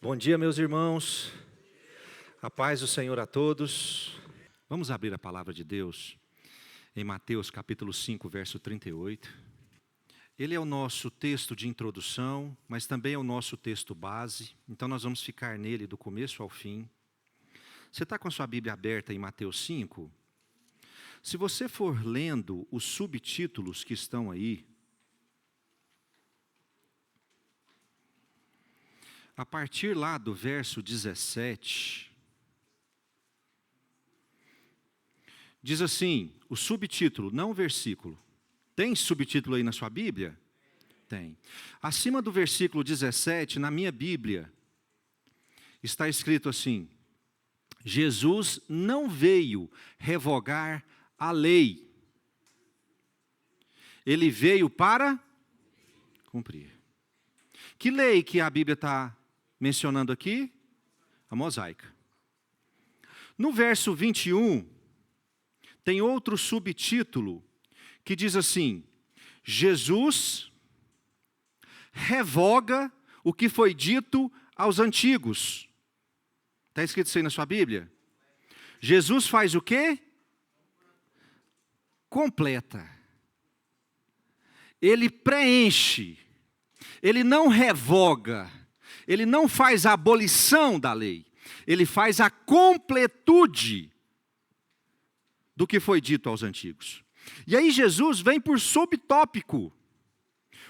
Bom dia, meus irmãos. A paz do Senhor a todos. Vamos abrir a palavra de Deus em Mateus capítulo 5, verso 38. Ele é o nosso texto de introdução, mas também é o nosso texto base. Então nós vamos ficar nele do começo ao fim. Você está com a sua Bíblia aberta em Mateus 5? Se você for lendo os subtítulos que estão aí, a partir lá do verso 17, diz assim, o subtítulo, não o versículo. Tem subtítulo aí na sua Bíblia? Tem. Acima do versículo 17, na minha Bíblia, está escrito assim: Jesus não veio revogar a lei. Ele veio para cumprir. Que lei que a Bíblia está mencionando aqui? A mosaica. No verso 21, tem outro subtítulo que diz assim: Jesus revoga o que foi dito aos antigos. Está escrito isso aí na sua Bíblia? Jesus faz o quê? Completa. Ele preenche. Ele não revoga. Ele não faz a abolição da lei. Ele faz a completude do que foi dito aos antigos. E aí Jesus vem por subtópico.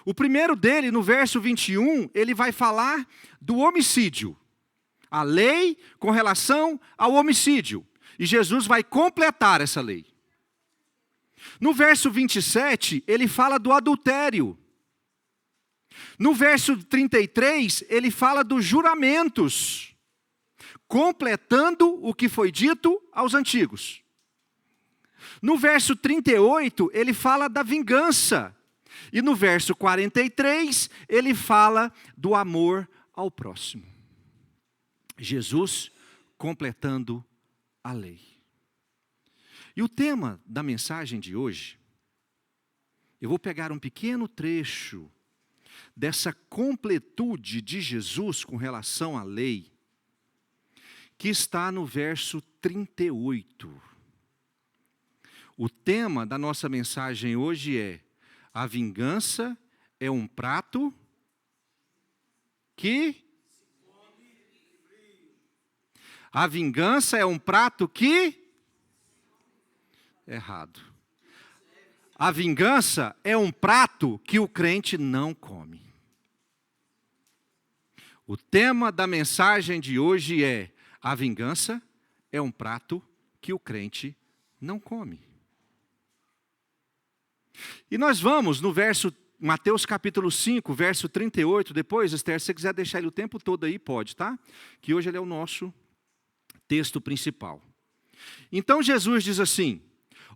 O primeiro dele, no verso 21, ele vai falar do homicídio. A lei com relação ao homicídio. E Jesus vai completar essa lei. No verso 27, ele fala do adultério. No verso 33, ele fala dos juramentos, completando o que foi dito aos antigos. No verso 38, ele fala da vingança. E no verso 43, ele fala do amor ao próximo. Jesus completando a lei. E o tema da mensagem de hoje, eu vou pegar um pequeno trecho dessa completude de Jesus com relação à lei, que está no verso 38. O tema da nossa mensagem hoje é: a vingança é um prato que... A vingança é um prato que... Errado. A vingança é um prato que o crente não come. O tema da mensagem de hoje é: a vingança é um prato que o crente não come. E nós vamos no verso, Mateus capítulo 5, verso 38, depois, Esther, se você quiser deixar ele o tempo todo aí, pode, tá? Que hoje ele é o nosso texto principal. Então Jesus diz assim: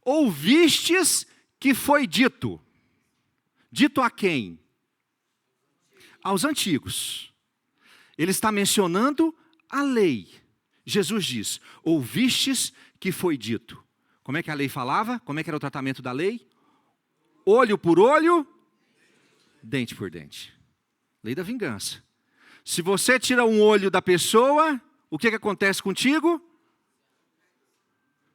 ouvistes que foi dito. Dito a quem? Aos antigos. Ele está mencionando a lei. Jesus diz: ouvistes que foi dito. Como é que a lei falava? Como é que era o tratamento da lei? Olho por olho, dente por dente. Lei da vingança. Se você tira um olho da pessoa, o que acontece contigo?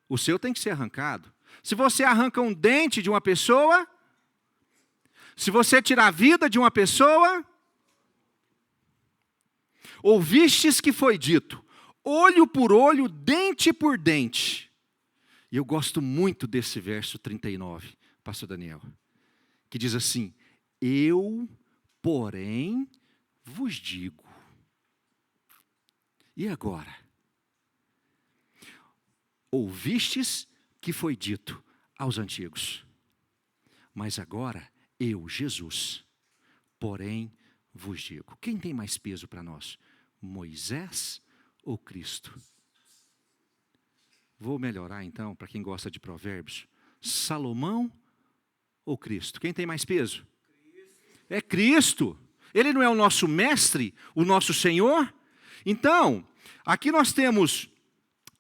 O seu tem que ser arrancado. Se você arranca um dente de uma pessoa, se você tirar a vida de uma pessoa, ouvistes que foi dito, olho por olho, dente por dente. E eu gosto muito desse verso 39, pastor Daniel, que diz assim: eu, porém, vos digo. E agora? Ouvistes que foi dito aos antigos, mas agora eu, Jesus, porém vos digo. Quem tem mais peso para nós? Moisés ou Cristo? Vou melhorar então, para quem gosta de provérbios. Salomão ou Cristo? Quem tem mais peso? É Cristo. Ele não é o nosso mestre, o nosso Senhor? Então, aqui nós temos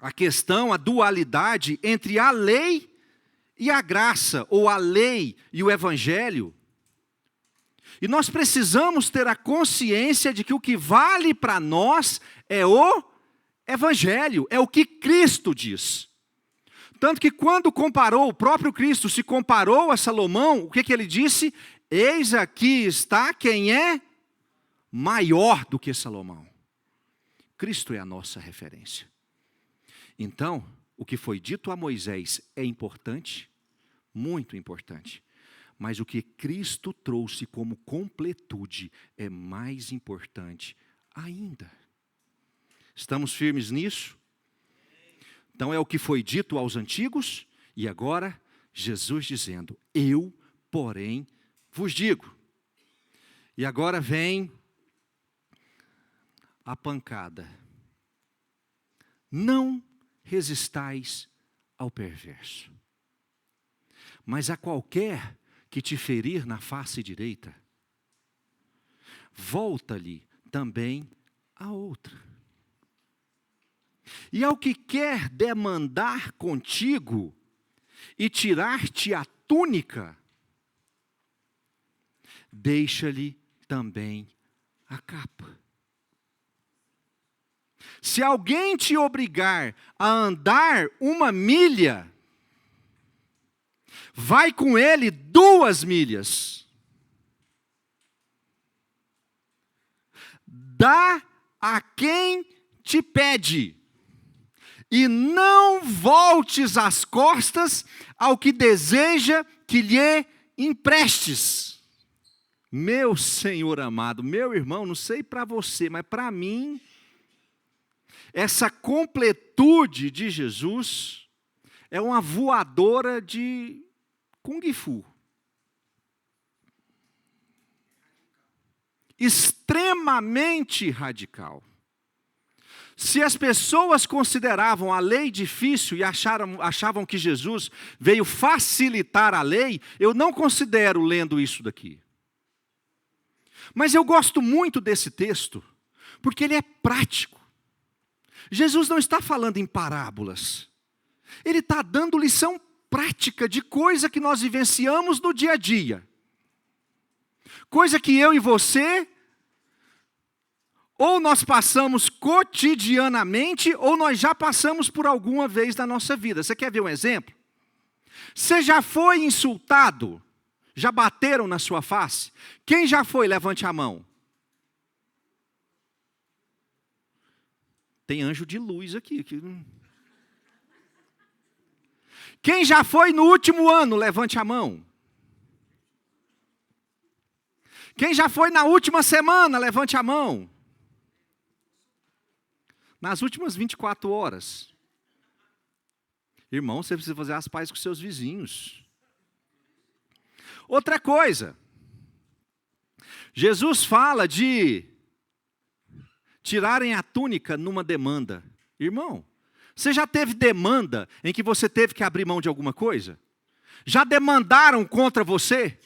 a questão, a dualidade entre a lei e a graça, ou a lei e o evangelho. E nós precisamos ter a consciência de que o que vale para nós é o Evangelho, é o que Cristo diz. Tanto que quando comparou, o próprio Cristo se comparou a Salomão, o que ele disse? Eis aqui está quem é maior do que Salomão. Cristo é a nossa referência. Então, o que foi dito a Moisés é importante, muito importante. Mas o que Cristo trouxe como completude é mais importante ainda. Estamos firmes nisso? Então é o que foi dito aos antigos, e agora Jesus dizendo, eu, porém, vos digo. E agora vem a pancada. Não resistais ao perverso, mas a qualquer que te ferir na face direita, volta-lhe também a outra. E ao que quer demandar contigo e tirar-te a túnica, deixa-lhe também a capa. Se alguém te obrigar a andar 1 milha, vai com ele 2 milhas. Dá a quem te pede, e não voltes as costas ao que deseja que lhe emprestes. Meu Senhor amado, meu irmão, não sei para você, mas para mim, essa completude de Jesus é uma voadora de Kung Fu. Extremamente radical. Se as pessoas consideravam a lei difícil e achavam que Jesus veio facilitar a lei, eu não considero lendo isso daqui. Mas eu gosto muito desse texto, porque ele é prático. Jesus não está falando em parábolas. Ele está dando lição prática de coisa que nós vivenciamos no dia a dia. Coisa que eu e você, ou nós passamos cotidianamente, ou nós já passamos por alguma vez na nossa vida. Você quer ver um exemplo? Você já foi insultado? Já bateram na sua face? Quem já foi? Levante a mão. Tem anjo de luz aqui. Quem já foi no último ano? Levante a mão. Quem já foi na última semana? Levante a mão. Nas últimas 24 horas. Irmão, você precisa fazer as pazes com seus vizinhos. Outra coisa. Jesus fala de tirarem a túnica numa demanda. Irmão, você já teve demanda em que você teve que abrir mão de alguma coisa? Já demandaram contra você?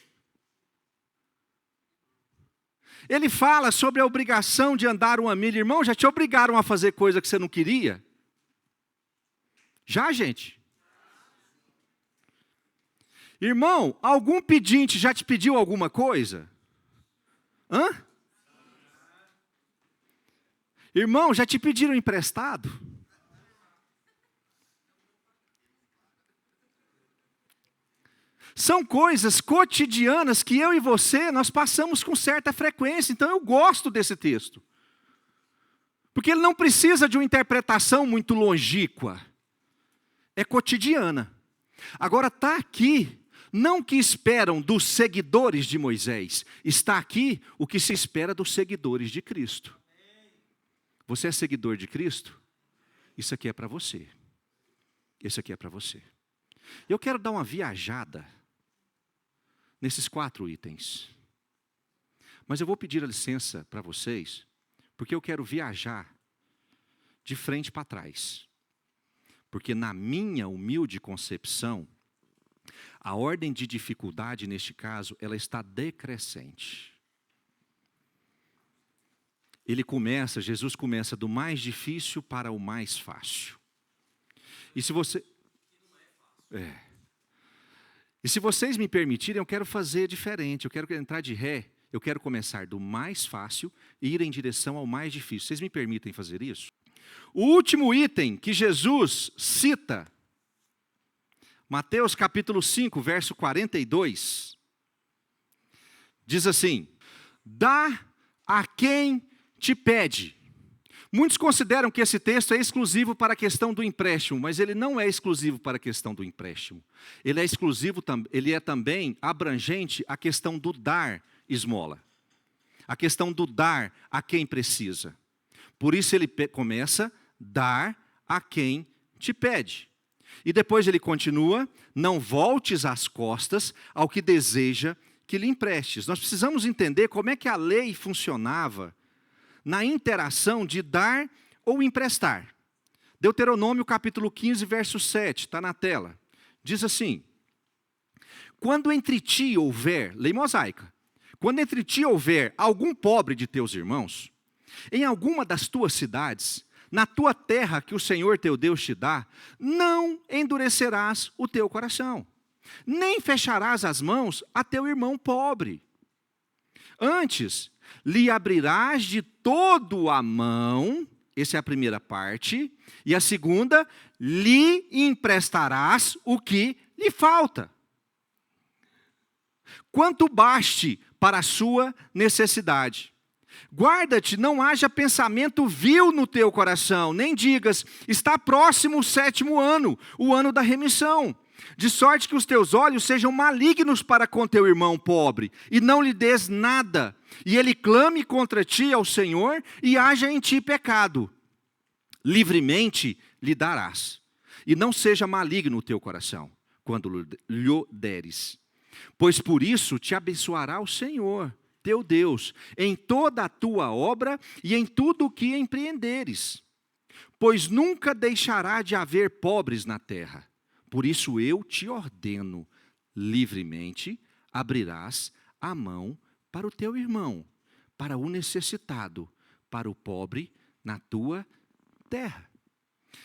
Ele fala sobre a obrigação de andar 1 milha. Irmão, já te obrigaram a fazer coisa que você não queria? Já, gente? Irmão, algum pedinte já te pediu alguma coisa? Hã? Irmão, já te pediram emprestado? São coisas cotidianas que eu e você, nós passamos com certa frequência. Então eu gosto desse texto. Porque ele não precisa de uma interpretação muito longínqua. É cotidiana. Agora está aqui, não o que esperam dos seguidores de Moisés. Está aqui o que se espera dos seguidores de Cristo. Você é seguidor de Cristo? Isso aqui é para você. Isso aqui é para você. Eu quero dar uma viajada nesses 4 itens. Mas eu vou pedir a licença para vocês, porque eu quero viajar de frente para trás. Porque na minha humilde concepção, a ordem de dificuldade neste caso, ela está decrescente. Jesus começa do mais difícil para o mais fácil. E se você... E se vocês me permitirem, eu quero fazer diferente. Eu quero entrar de ré. Eu quero começar do mais fácil e ir em direção ao mais difícil. Vocês me permitem fazer isso? O último item que Jesus cita, Mateus capítulo 5, verso 42, diz assim: dá a quem te pede. Muitos consideram que esse texto é exclusivo para a questão do empréstimo, mas ele não é exclusivo para a questão do empréstimo. Ele é também abrangente à questão do dar esmola, a questão do dar a quem precisa. Por isso ele começa, dar a quem te pede. E depois ele continua, não voltes as costas ao que deseja que lhe emprestes. Nós precisamos entender como é que a lei funcionava na interação de dar ou emprestar. Deuteronômio capítulo 15, verso 7, está na tela. Diz assim: quando entre ti houver, lei mosaica, quando entre ti houver algum pobre de teus irmãos, em alguma das tuas cidades, na tua terra que o Senhor teu Deus te dá, não endurecerás o teu coração, nem fecharás as mãos a teu irmão pobre. Antes, lhe abrirás de todo a mão, essa é a primeira parte, e a segunda, lhe emprestarás o que lhe falta, quanto baste para a sua necessidade. Guarda-te, não haja pensamento vil no teu coração, nem digas, está próximo o 7º ano, o ano da remissão, de sorte que os teus olhos sejam malignos para com teu irmão pobre, e não lhe des nada, e ele clame contra ti ao Senhor, e haja em ti pecado. Livremente lhe darás, e não seja maligno o teu coração, quando lhe deres. Pois por isso te abençoará o Senhor, teu Deus, em toda a tua obra e em tudo o que empreenderes. Pois nunca deixará de haver pobres na terra. Por isso eu te ordeno, livremente abrirás a mão para o teu irmão, para o necessitado, para o pobre na tua terra.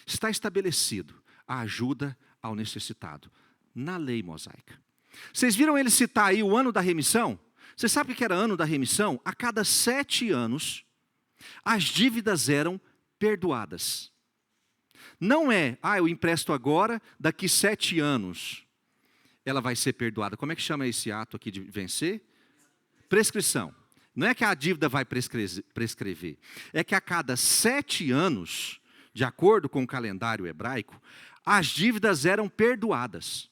Está estabelecido a ajuda ao necessitado, na lei mosaica. Vocês viram ele citar aí o ano da remissão? Você sabe o que era ano da remissão? A cada 7 anos, as dívidas eram perdoadas. Não é, eu empresto agora, daqui 7 anos, ela vai ser perdoada. Como é que chama esse ato aqui de vencer? Prescrição. Não é que a dívida vai prescrever. É que a cada 7 anos, de acordo com o calendário hebraico, as dívidas eram perdoadas.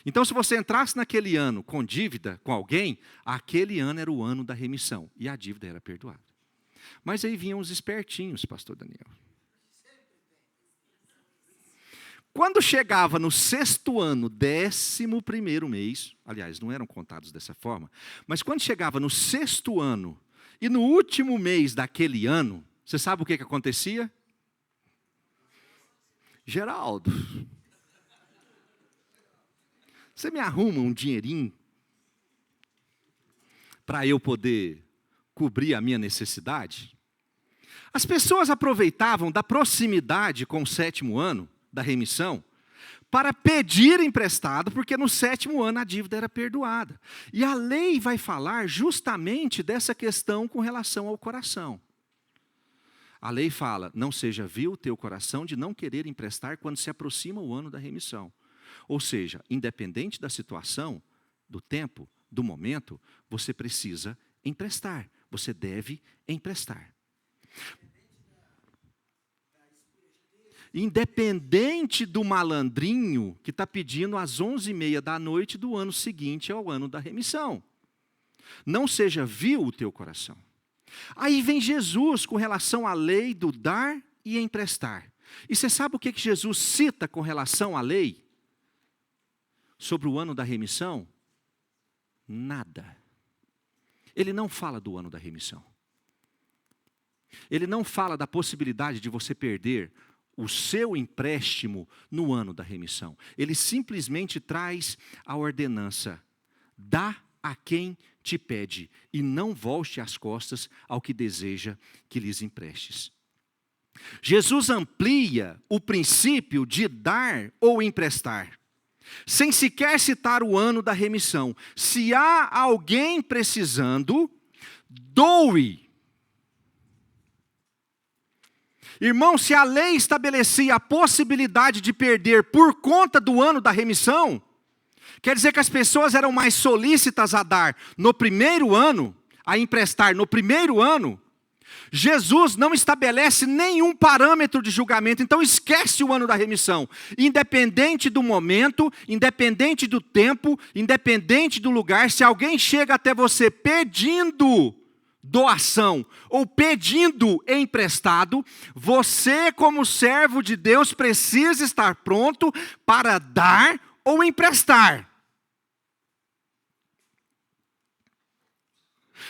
Então, se você entrasse naquele ano com dívida com alguém, aquele ano era o ano da remissão, e a dívida era perdoada. Mas aí vinham os espertinhos, pastor Daniel. Quando chegava no 6º ano, 11º mês, aliás, não eram contados dessa forma, mas quando chegava no 6º ano, e no último mês daquele ano, você sabe o que acontecia? Geraldo, você me arruma um dinheirinho para eu poder cobrir a minha necessidade? As pessoas aproveitavam da proximidade com o 7º ano da remissão para pedir emprestado, porque no 7º ano a dívida era perdoada. E a lei vai falar justamente dessa questão com relação ao coração. A lei fala, não seja vil o teu coração de não querer emprestar quando se aproxima o ano da remissão. Ou seja, independente da situação, do tempo, do momento, você precisa emprestar. Você deve emprestar. Independente do malandrinho que está pedindo às 11h30 da noite do ano seguinte ao ano da remissão. Não seja vil o teu coração. Aí vem Jesus com relação à lei do dar e emprestar. E você sabe o que Jesus cita com relação à lei? Sobre o ano da remissão? Nada. Ele não fala do ano da remissão. Ele não fala da possibilidade de você perder o seu empréstimo no ano da remissão. Ele simplesmente traz a ordenança: dá a quem te pede, e não volte as costas ao que deseja que lhes emprestes. Jesus amplia o princípio de dar ou emprestar. sem sequer citar o ano da remissão. Se há alguém precisando, doe. Irmão, se a lei estabelecia a possibilidade de perder por conta do ano da remissão, quer dizer que as pessoas eram mais solícitas a dar no primeiro ano, a emprestar no primeiro ano. Jesus não estabelece nenhum parâmetro de julgamento, então esquece o ano da remissão. Independente do momento, independente do tempo, independente do lugar, se alguém chega até você pedindo doação ou pedindo emprestado, você, como servo de Deus, precisa estar pronto para dar ou emprestar.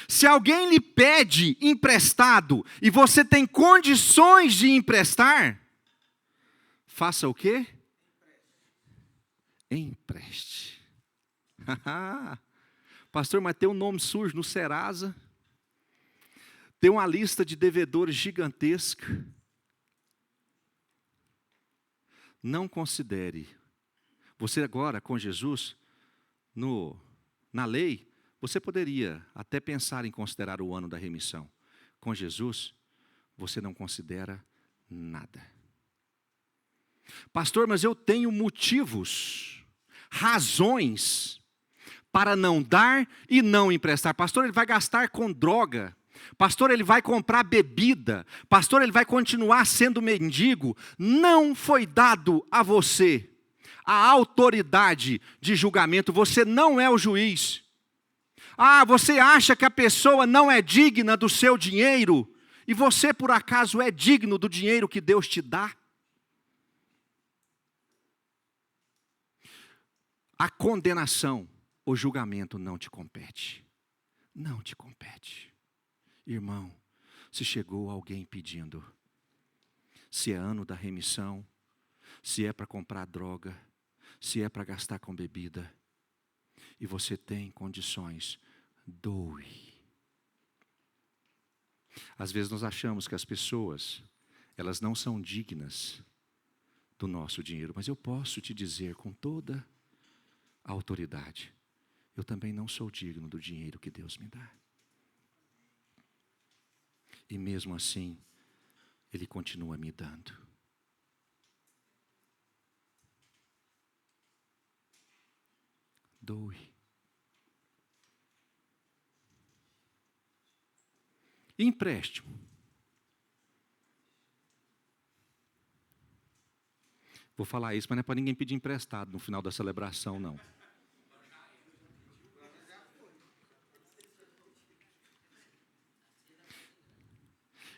Se alguém lhe pede emprestado e você tem condições de emprestar, faça o quê? Empreste. Pastor, mas tem um nome sujo no Serasa, tem uma lista de devedores gigantesca. Não considere. Você agora, com Jesus, na lei, você poderia até pensar em considerar o ano da remissão. Com Jesus, você não considera nada. Pastor, mas eu tenho motivos, razões, para não dar e não emprestar. Pastor, ele vai gastar com droga. Pastor, ele vai comprar bebida. Pastor, ele vai continuar sendo mendigo. Não foi dado a você a autoridade de julgamento. Você não é o juiz. Ah, você acha que a pessoa não é digna do seu dinheiro? E você, por acaso, é digno do dinheiro que Deus te dá? A condenação, o julgamento não te compete. Não te compete. Irmão, se chegou alguém pedindo, se é ano da remissão, se é para comprar droga, se é para gastar com bebida, e você tem condições, doe. Às vezes nós achamos que as pessoas, elas não são dignas do nosso dinheiro, mas eu posso te dizer com toda a autoridade, eu também não sou digno do dinheiro que Deus me dá. E mesmo assim, Ele continua me dando. Doe. Empréstimo. Vou falar isso, mas não é para ninguém pedir emprestado no final da celebração, não.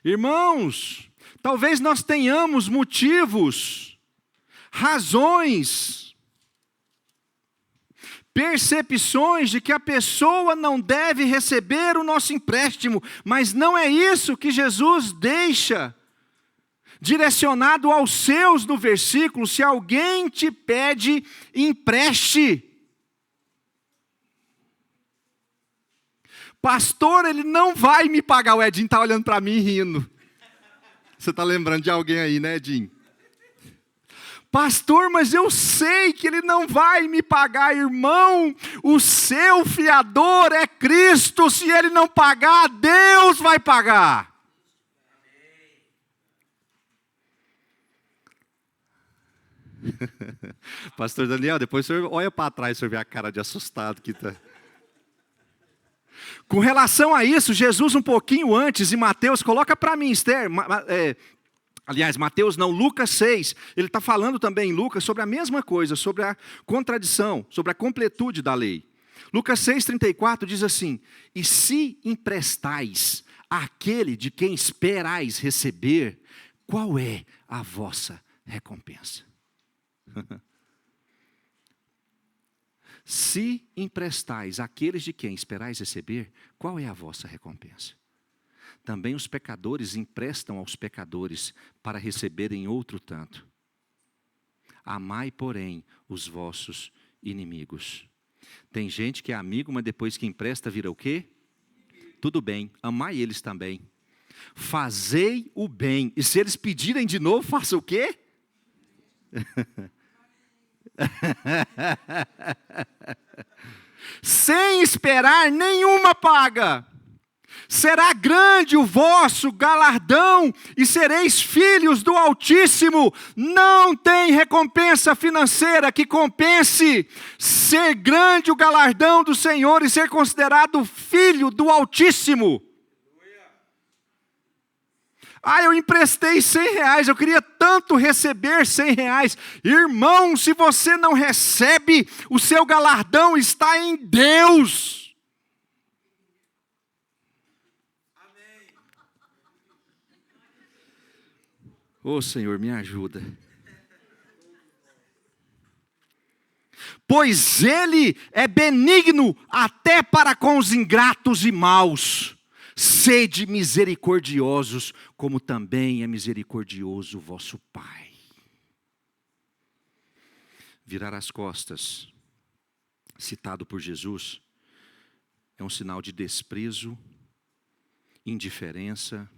Irmãos, talvez nós tenhamos motivos, razões, percepções de que a pessoa não deve receber o nosso empréstimo, mas não é isso que Jesus deixa direcionado aos seus no versículo. Se alguém te pede, empreste. Pastor, ele não vai me pagar. O Edinho está olhando para mim rindo. Você está lembrando de alguém aí, né, Edinho? Pastor, mas eu sei que ele não vai me pagar. Irmão, o seu fiador é Cristo. Se ele não pagar, Deus vai pagar. Pastor Daniel, depois o senhor olha para trás, o senhor vê a cara de assustado que está. Com relação a isso, Jesus um pouquinho antes, em Mateus, coloca para mim, Esther, aliás, Mateus não, Lucas 6, ele está falando também em Lucas sobre a mesma coisa, sobre a contradição, sobre a completude da lei. Lucas 6,34 diz assim: e se emprestais àquele de quem esperais receber, qual é a vossa recompensa? Se emprestais àqueles de quem esperais receber, qual é a vossa recompensa? Também os pecadores emprestam aos pecadores para receberem outro tanto. Amai, porém, os vossos inimigos. Tem gente que é amigo, mas depois que empresta vira o quê? Tudo bem, amai eles também. Fazei o bem, e se eles pedirem de novo, faça o quê? sem esperar nenhuma paga. Será grande o vosso galardão e sereis filhos do Altíssimo. Não tem recompensa financeira que compense ser grande o galardão do Senhor e ser considerado filho do Altíssimo. Eu emprestei R$100, eu queria tanto receber R$100. Irmão, se você não recebe, o seu galardão está em Deus. Senhor, me ajuda. Pois Ele é benigno até para com os ingratos e maus. Sede misericordiosos, como também é misericordioso o vosso Pai. Virar as costas, citado por Jesus, é um sinal de desprezo, indiferença.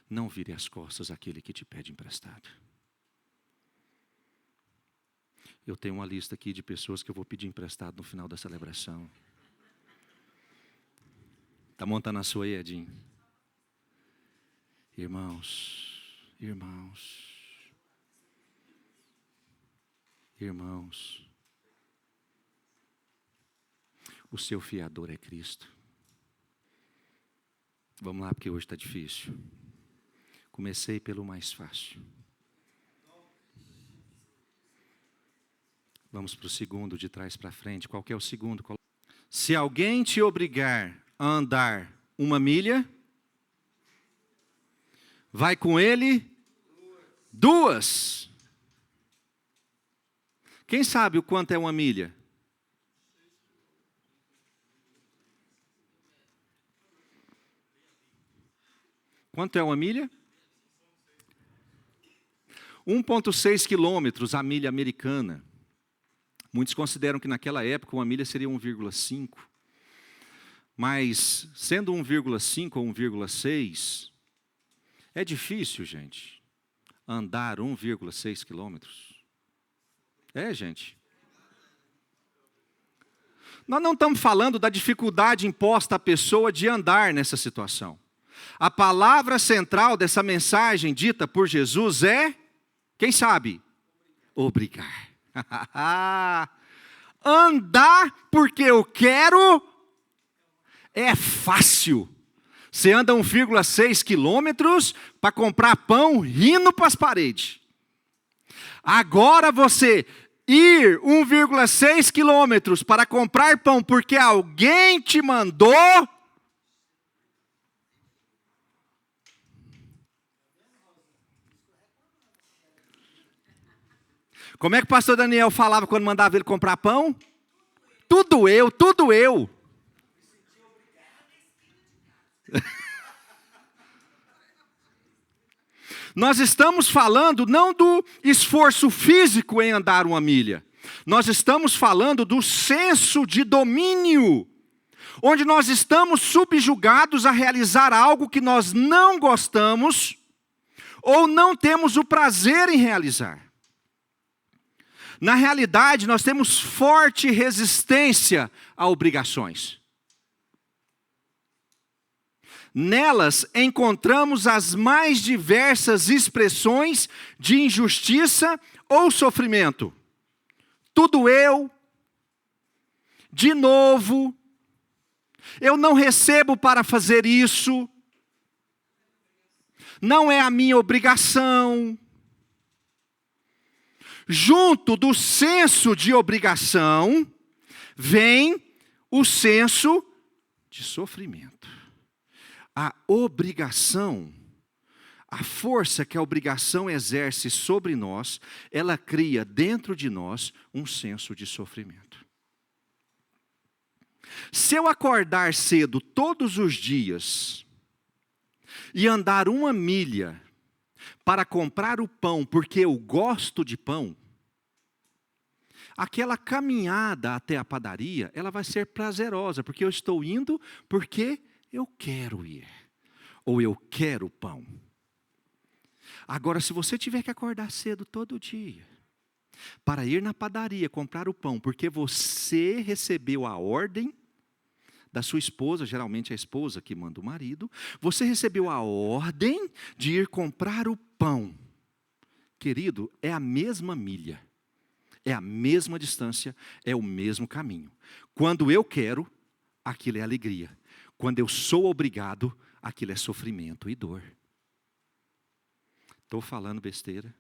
Não vire as costas àquele que te pede emprestado. Eu tenho uma lista aqui de pessoas que eu vou pedir emprestado no final da celebração. Está montando a sua aí, Edinho? Irmãos, o seu fiador é Cristo. Vamos lá, porque hoje está difícil. Comecei pelo mais fácil. Vamos para o segundo, de trás para frente. Qual que é o segundo? Se alguém te obrigar a andar 1 milha, vai com ele 2. Quem sabe o quanto é 1 milha? Quanto é 1 milha? 1,6 quilômetros a milha americana. Muitos consideram que naquela época 1 milha seria 1,5. Mas, sendo 1,5 ou 1,6, é difícil, gente, andar 1,6 quilômetros. Gente. Nós não estamos falando da dificuldade imposta à pessoa de andar nessa situação. A palavra central dessa mensagem dita por Jesus é, quem sabe? Obrigar. Andar porque eu quero é fácil. Você anda 1,6 quilômetros para comprar pão rindo para as paredes. Agora você ir 1,6 quilômetros para comprar pão porque alguém te mandou. Como é que o pastor Daniel falava quando mandava ele comprar pão? Tudo eu. Nós estamos falando não do esforço físico em andar 1 milha. Nós estamos falando do senso de domínio, onde nós estamos subjugados a realizar algo que nós não gostamos ou não temos o prazer em realizar. Na realidade, nós temos forte resistência a obrigações. Nelas encontramos as mais diversas expressões de injustiça ou sofrimento. Tudo eu, de novo, eu não recebo para fazer isso, não é a minha obrigação. Junto do senso de obrigação, vem o senso de sofrimento. A obrigação, a força que a obrigação exerce sobre nós, ela cria dentro de nós um senso de sofrimento. Se eu acordar cedo todos os dias e andar 1 milha para comprar o pão porque eu gosto de pão, aquela caminhada até a padaria, ela vai ser prazerosa, porque eu estou indo porque eu quero ir, ou eu quero pão. Agora, se você tiver que acordar cedo todo dia, para ir na padaria comprar o pão, porque você recebeu a ordem da sua esposa, geralmente é a esposa que manda o marido, você recebeu a ordem de ir comprar o pão. Querido, é a mesma milha, é a mesma distância, é o mesmo caminho. Quando eu quero, aquilo é alegria. Quando eu sou obrigado, aquilo é sofrimento e dor. Estou falando besteira?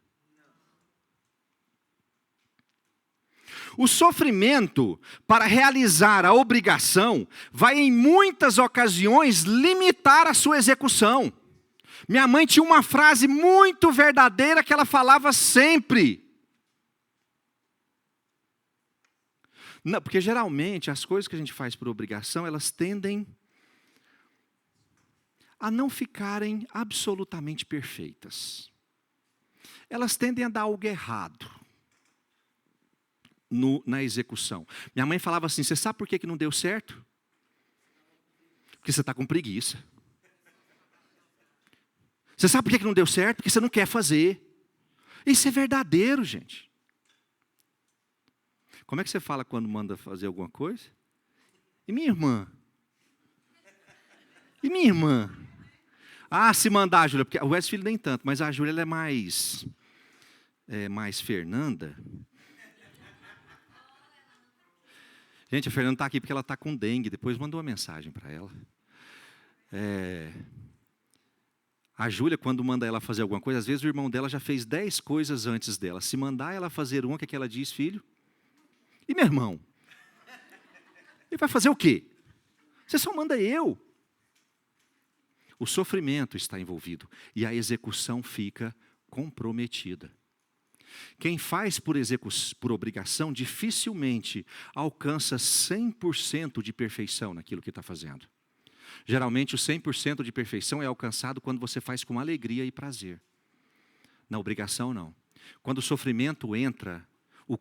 O sofrimento para realizar a obrigação vai em muitas ocasiões limitar a sua execução. Minha mãe tinha uma frase muito verdadeira que ela falava sempre. Não, porque geralmente as coisas que a gente faz por obrigação, elas tendem a não ficarem absolutamente perfeitas. Elas tendem a dar algo errado na execução. Minha mãe falava assim, você sabe por que não deu certo? Porque você está com preguiça. Você sabe por que não deu certo? Porque você não quer fazer. Isso é verdadeiro, gente. Como é que você fala quando manda fazer alguma coisa? E minha irmã? E minha irmã? Ah, se mandar a Júlia, porque o Westfield nem tanto, mas a Júlia ela é mais Fernanda. Gente, a Fernanda está aqui porque ela está com dengue, depois mandou uma mensagem para ela. A Júlia, quando manda ela fazer alguma coisa, às vezes o irmão dela já fez 10 coisas antes dela. Se mandar ela fazer uma, o que é que ela diz, filho? E meu irmão? Ele vai fazer o quê? Você só manda eu. O sofrimento está envolvido e a execução fica comprometida. Quem faz por obrigação dificilmente alcança 100% de perfeição naquilo que está fazendo. Geralmente o 100% de perfeição é alcançado quando você faz com alegria e prazer. Na obrigação não. Quando o sofrimento entra, o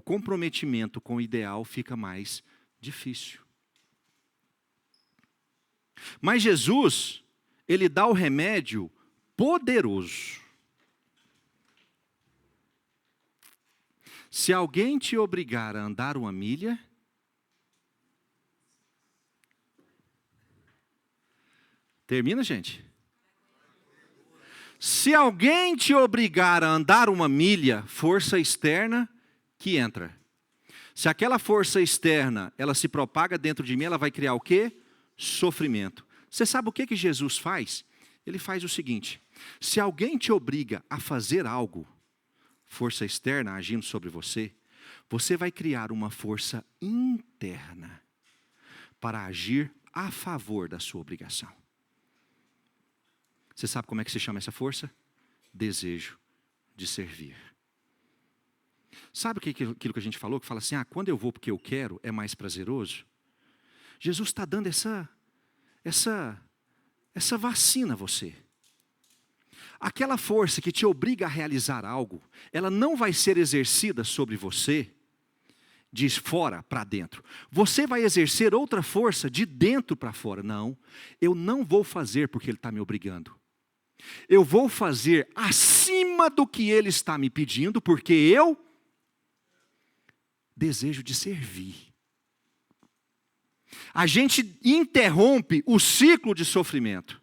comprometimento com o ideal fica mais difícil. Mas Jesus, Ele dá o remédio poderoso. Se alguém te obrigar a andar uma milha, termina, gente. Se alguém te obrigar a andar uma milha, força externa que entra. Se aquela força externa, ela se propaga dentro de mim, ela vai criar o quê? Sofrimento. Você sabe o que Jesus faz? Ele faz o seguinte: se alguém te obriga a fazer algo, força externa agindo sobre você, você vai criar uma força interna para agir a favor da sua obrigação. Você sabe como é que se chama essa força? Desejo de servir. Sabe aquilo que a gente falou? Que fala assim, quando eu vou porque eu quero, é mais prazeroso? Jesus está dando essa vacina a você. Aquela força que te obriga a realizar algo, ela não vai ser exercida sobre você de fora para dentro. Você vai exercer outra força de dentro para fora. Não, eu não vou fazer porque Ele está me obrigando. Eu vou fazer acima do que Ele está me pedindo, porque eu desejo de servir. A gente interrompe o ciclo de sofrimento.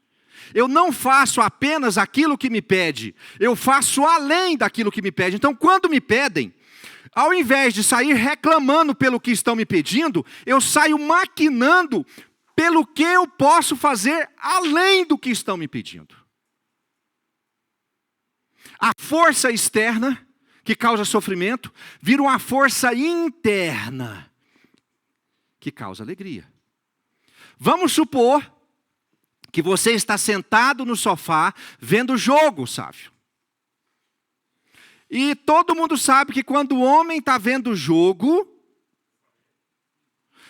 Eu não faço apenas aquilo que me pede, eu faço além daquilo que me pede. Então, quando me pedem, ao invés de sair reclamando pelo que estão me pedindo, eu saio maquinando pelo que eu posso fazer além do que estão me pedindo. A força externa, que causa sofrimento, vira uma força interna, que causa alegria. Vamos supor que você está sentado no sofá, vendo jogo, Sávio. E todo mundo sabe que quando o homem está vendo o jogo,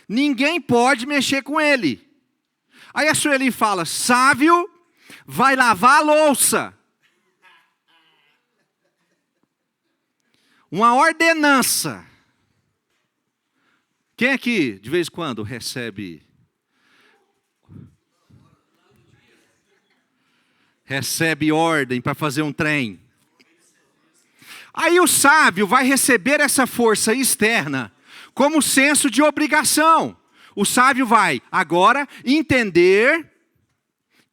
ninguém pode mexer com ele. Aí a Sueli fala, Sávio, vai lavar a louça. Uma ordenança. Quem aqui, de vez em quando, recebe recebe ordem para fazer um trem. Aí o sábio vai receber essa força externa como senso de obrigação. O sábio vai agora entender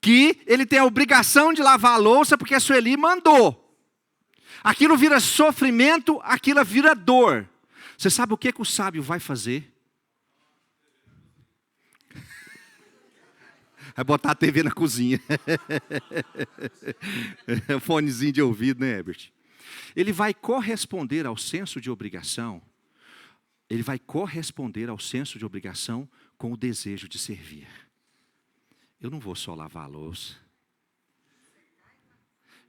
que ele tem a obrigação de lavar a louça porque a Sueli mandou. Aquilo vira sofrimento, aquilo vira dor. Você sabe o que o sábio vai fazer? Vai botar a TV na cozinha. Fonezinho de ouvido, né, Herbert? Ele vai corresponder ao senso de obrigação. Ele vai corresponder ao senso de obrigação com o desejo de servir. Eu não vou só lavar a louça.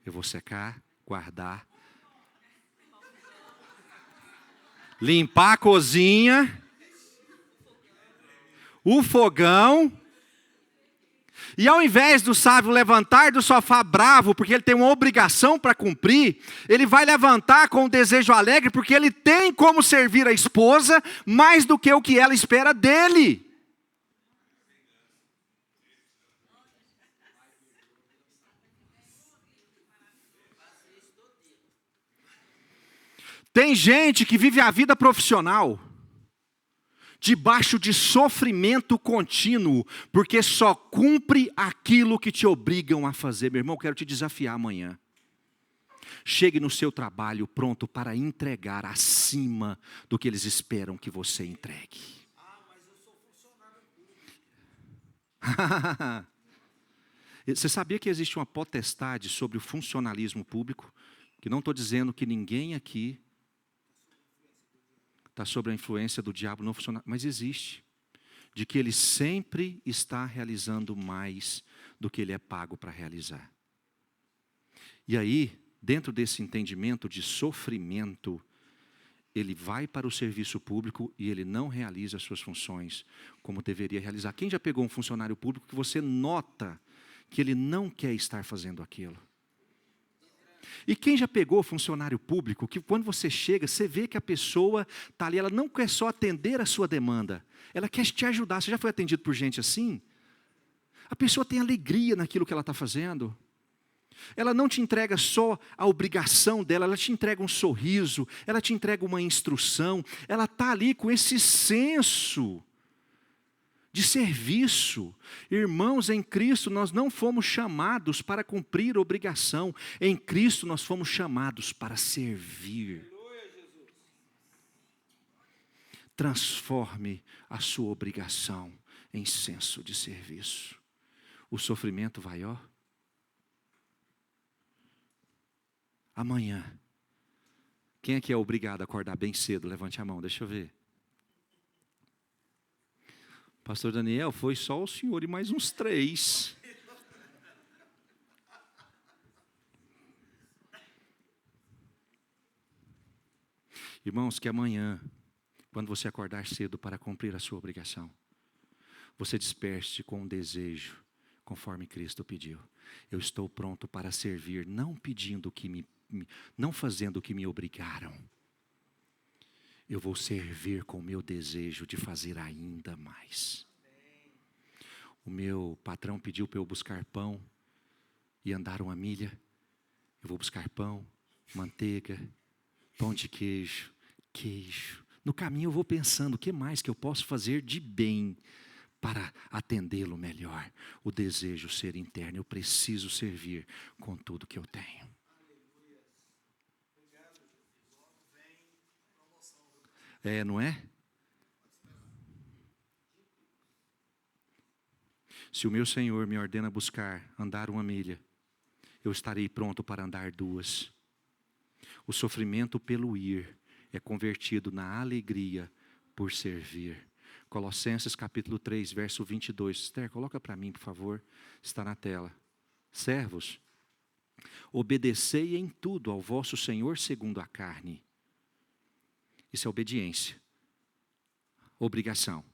Eu vou secar, guardar, limpar a cozinha, o fogão. E ao invés do sábio levantar do sofá bravo, porque ele tem uma obrigação para cumprir, ele vai levantar com um desejo alegre, porque ele tem como servir a esposa mais do que o que ela espera dele. Tem gente que vive a vida profissional debaixo de sofrimento contínuo, porque só cumpre aquilo que te obrigam a fazer. Meu irmão, eu quero te desafiar amanhã. Chegue no seu trabalho pronto para entregar acima do que eles esperam que você entregue. Mas eu sou funcionário público. Você sabia que existe uma potestade sobre o funcionalismo público? Que não estou dizendo que ninguém aqui está sob a influência do diabo não funcionar, mas existe, de que ele sempre está realizando mais do que ele é pago para realizar. E aí, dentro desse entendimento de sofrimento, ele vai para o serviço público e ele não realiza as suas funções como deveria realizar. Quem já pegou um funcionário público que você nota que ele não quer estar fazendo aquilo? E quem já pegou funcionário público, que quando você chega, você vê que a pessoa está ali, ela não quer só atender a sua demanda, ela quer te ajudar. Você já foi atendido por gente assim? A pessoa tem alegria naquilo que ela está fazendo. Ela não te entrega só a obrigação dela, ela te entrega um sorriso, ela te entrega uma instrução, ela está ali com esse senso de serviço. Irmãos, em Cristo nós não fomos chamados para cumprir obrigação. Em Cristo nós fomos chamados para servir. Transforme a sua obrigação em senso de serviço. O sofrimento vai, ó. Amanhã. Quem aqui é obrigado a acordar bem cedo? Levante a mão, deixa eu ver. Pastor Daniel, foi só o senhor e mais uns 3. Irmãos, que amanhã, quando você acordar cedo para cumprir a sua obrigação, você desperte com um desejo, conforme Cristo pediu. Eu estou pronto para servir, não pedindo não fazendo o que me obrigaram. Eu vou servir com o meu desejo de fazer ainda mais. O meu patrão pediu para eu buscar pão e andar 1 milha. Eu vou buscar pão, manteiga, pão de queijo. No caminho eu vou pensando, o que mais que eu posso fazer de bem para atendê-lo melhor? O desejo ser interno, eu preciso servir com tudo que eu tenho. Não é? Se o meu Senhor me ordena buscar, andar 1 milha, eu estarei pronto para andar 2. O sofrimento pelo ir é convertido na alegria por servir. Colossenses capítulo 3, verso 22. Esther, coloca para mim, por favor. Está na tela. Servos, obedecei em tudo ao vosso Senhor segundo a carne. Isso é obediência, obrigação.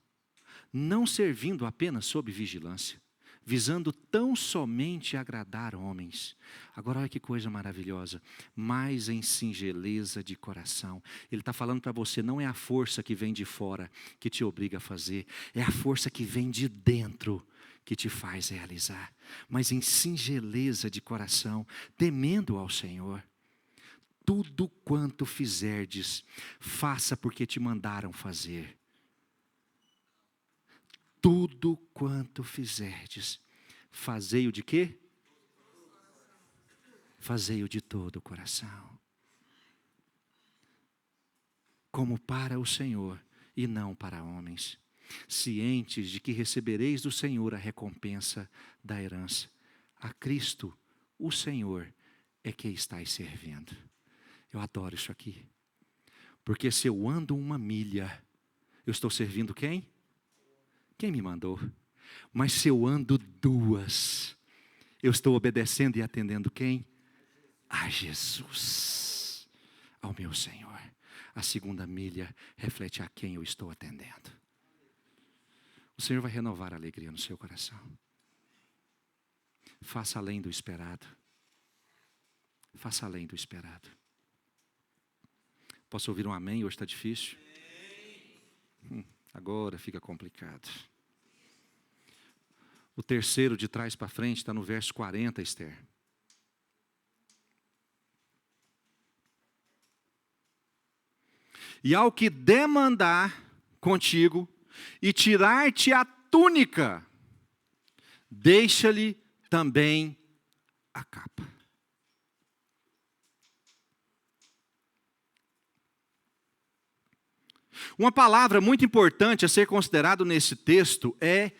Não servindo apenas sob vigilância, visando tão somente agradar homens. Agora olha que coisa maravilhosa, mas em singeleza de coração. Ele está falando para você, não é a força que vem de fora que te obriga a fazer, é a força que vem de dentro que te faz realizar, mas em singeleza de coração, temendo ao Senhor. Tudo quanto fizerdes, faça porque te mandaram fazer. Tudo quanto fizerdes, fazei-o de quê? Fazei-o de todo o coração. Como para o Senhor e não para homens, cientes de que recebereis do Senhor a recompensa da herança. A Cristo, o Senhor, é que estáis servindo. Eu adoro isso aqui. Porque se eu ando 1 milha, eu estou servindo quem? Quem me mandou? Mas se eu ando 2, eu estou obedecendo e atendendo quem? A Jesus, ao meu Senhor. A 2ª milha reflete a quem eu estou atendendo. O Senhor vai renovar a alegria no seu coração. Faça além do esperado. Faça além do esperado. Posso ouvir um amém? Hoje está difícil. Agora fica complicado. O terceiro de trás para frente está no verso 40, Esther. E ao que demandar contigo e tirar-te a túnica, deixa-lhe também a capa. Uma palavra muito importante a ser considerado nesse texto é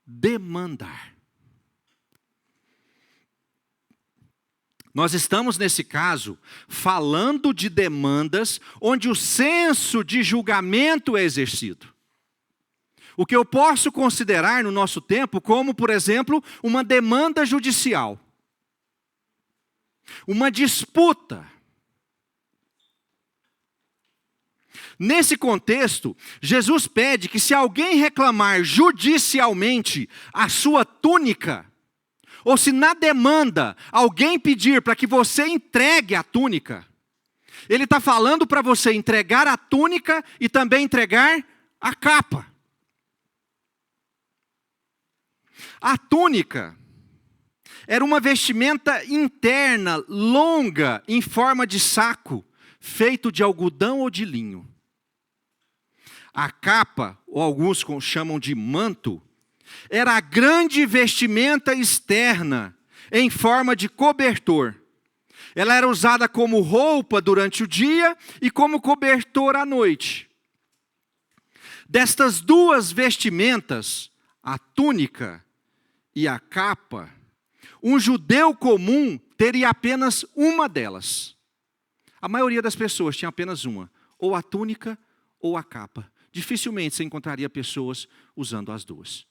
demandar. Nós estamos, nesse caso, falando de demandas onde o senso de julgamento é exercido. O que eu posso considerar no nosso tempo como, por exemplo, uma demanda judicial. Uma disputa. Nesse contexto, Jesus pede que se alguém reclamar judicialmente a sua túnica, ou se na demanda alguém pedir para que você entregue a túnica, ele está falando para você entregar a túnica e também entregar a capa. A túnica era uma vestimenta interna, longa, em forma de saco, feito de algodão ou de linho. A capa, ou alguns chamam de manto, era a grande vestimenta externa, em forma de cobertor. Ela era usada como roupa durante o dia e como cobertor à noite. Destas 2 vestimentas, a túnica e a capa, um judeu comum teria apenas uma delas. A maioria das pessoas tinha apenas uma, ou a túnica ou a capa. Dificilmente você encontraria pessoas usando as 2.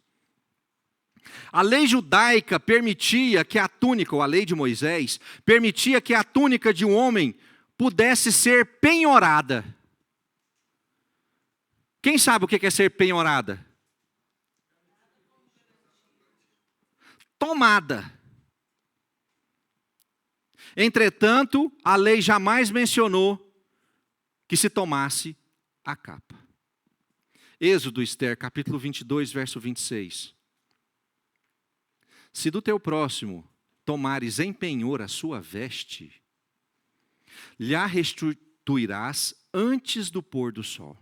A lei judaica permitia que a túnica, ou a lei de Moisés, permitia que a túnica de um homem pudesse ser penhorada. Quem sabe o que é ser penhorada? Tomada. Entretanto, a lei jamais mencionou que se tomasse a capa. Êxodo, Esther, capítulo 22, verso 26. Se do teu próximo tomares em penhor a sua veste, lhe a restituirás antes do pôr do sol,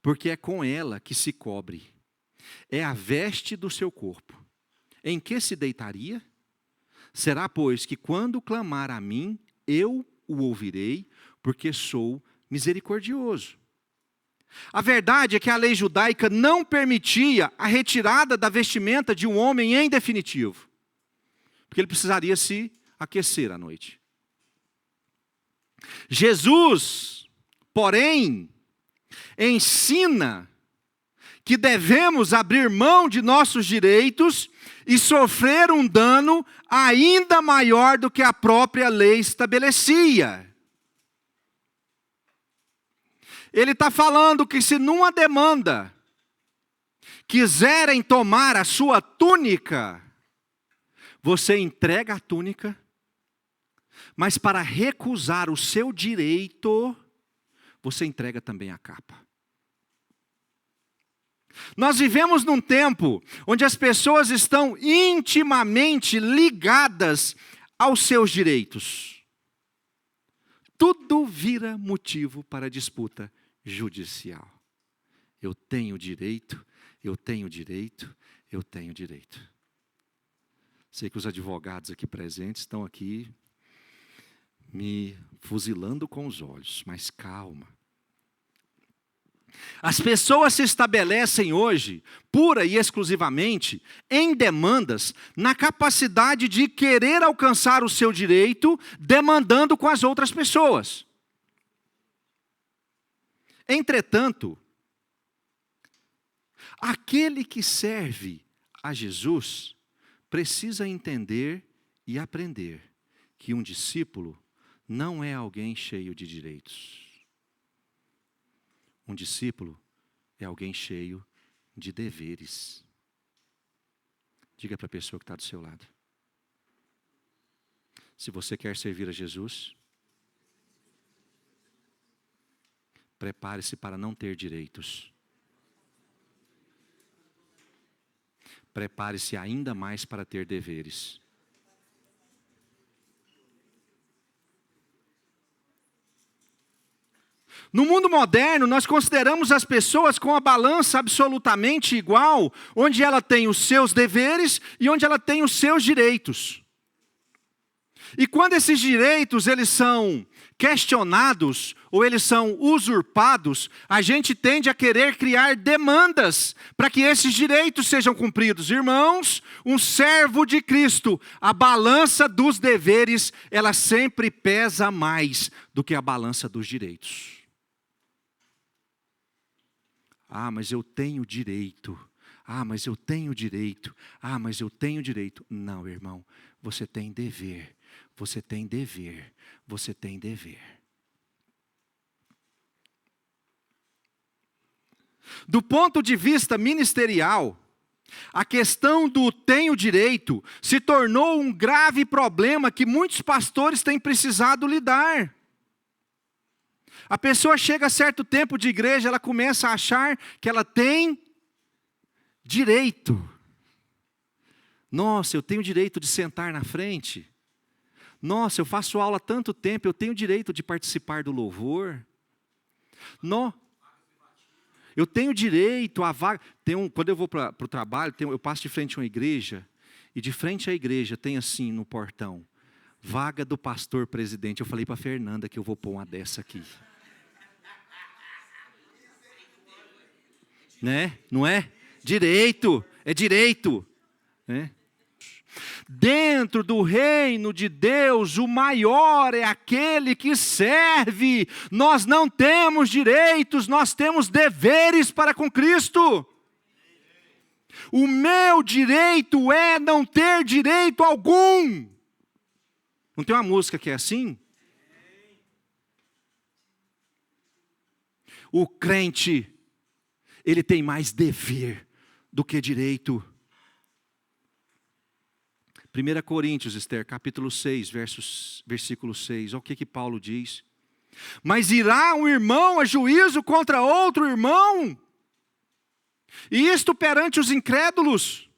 porque é com ela que se cobre, é a veste do seu corpo. Em que se deitaria? Será, pois, que quando clamar a mim, eu o ouvirei, porque sou misericordioso. A verdade é que a lei judaica não permitia a retirada da vestimenta de um homem em definitivo, porque ele precisaria se aquecer à noite. Jesus, porém, ensina que devemos abrir mão de nossos direitos e sofrer um dano ainda maior do que a própria lei estabelecia. Ele está falando que se numa demanda quiserem tomar a sua túnica, você entrega a túnica, mas para recusar o seu direito, você entrega também a capa. Nós vivemos num tempo onde as pessoas estão intimamente ligadas aos seus direitos. Tudo vira motivo para disputa judicial. Eu tenho direito, eu tenho direito, eu tenho direito. Sei que os advogados aqui presentes estão aqui me fuzilando com os olhos, mas calma. As pessoas se estabelecem hoje, pura e exclusivamente, em demandas, na capacidade de querer alcançar o seu direito, demandando com as outras pessoas. Entretanto, aquele que serve a Jesus precisa entender e aprender que um discípulo não é alguém cheio de direitos. Um discípulo é alguém cheio de deveres. Diga para a pessoa que está do seu lado. Se você quer servir a Jesus, prepare-se para não ter direitos. Prepare-se ainda mais para ter deveres. No mundo moderno, nós consideramos as pessoas com a balança absolutamente igual, onde ela tem os seus deveres e onde ela tem os seus direitos. E quando esses direitos eles são questionados ou eles são usurpados, a gente tende a querer criar demandas para que esses direitos sejam cumpridos. Irmãos, um servo de Cristo, a balança dos deveres, ela sempre pesa mais do que a balança dos direitos. Ah, mas eu tenho direito. Ah, mas eu tenho direito. Ah, mas eu tenho direito. Não, irmão, você tem dever. Você tem dever. Você tem dever. Do ponto de vista ministerial, a questão do tenho direito se tornou um grave problema que muitos pastores têm precisado lidar. A pessoa chega a certo tempo de igreja, ela começa a achar que ela tem direito. Nossa, eu tenho direito de sentar na frente. Nossa, eu faço aula há tanto tempo, eu tenho direito de participar do louvor. Eu tenho direito a vaga. Quando eu vou para o trabalho, eu passo de frente a uma igreja, e de frente à igreja tem assim no portão, vaga do pastor presidente. Eu falei para a Fernanda que eu vou pôr uma dessa aqui. Né? Não é? Direito, é direito. Né? Dentro do reino de Deus, o maior é aquele que serve. Nós não temos direitos, nós temos deveres para com Cristo. O meu direito é não ter direito algum. Não tem uma música que é assim? O crente, ele tem mais dever do que direito. 1 Coríntios, Esther, capítulo 6, versículo 6. Olha o que Paulo diz. Mas irá um irmão a juízo contra outro irmão? E isto perante os incrédulos?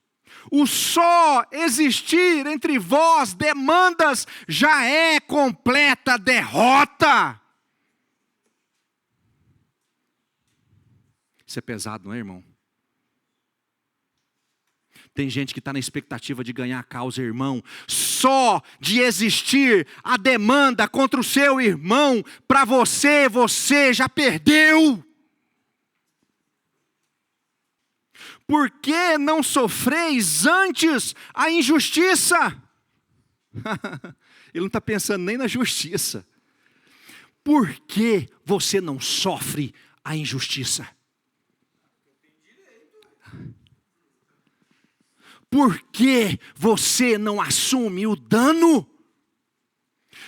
O só existir entre vós demandas já é completa derrota. Isso é pesado, não é, irmão? Tem gente que está na expectativa de ganhar a causa, irmão. Só de existir a demanda contra o seu irmão, para você já perdeu. Por que não sofreis antes a injustiça? Ele não está pensando nem na justiça. Por que você não sofre a injustiça? Por que você não assume o dano?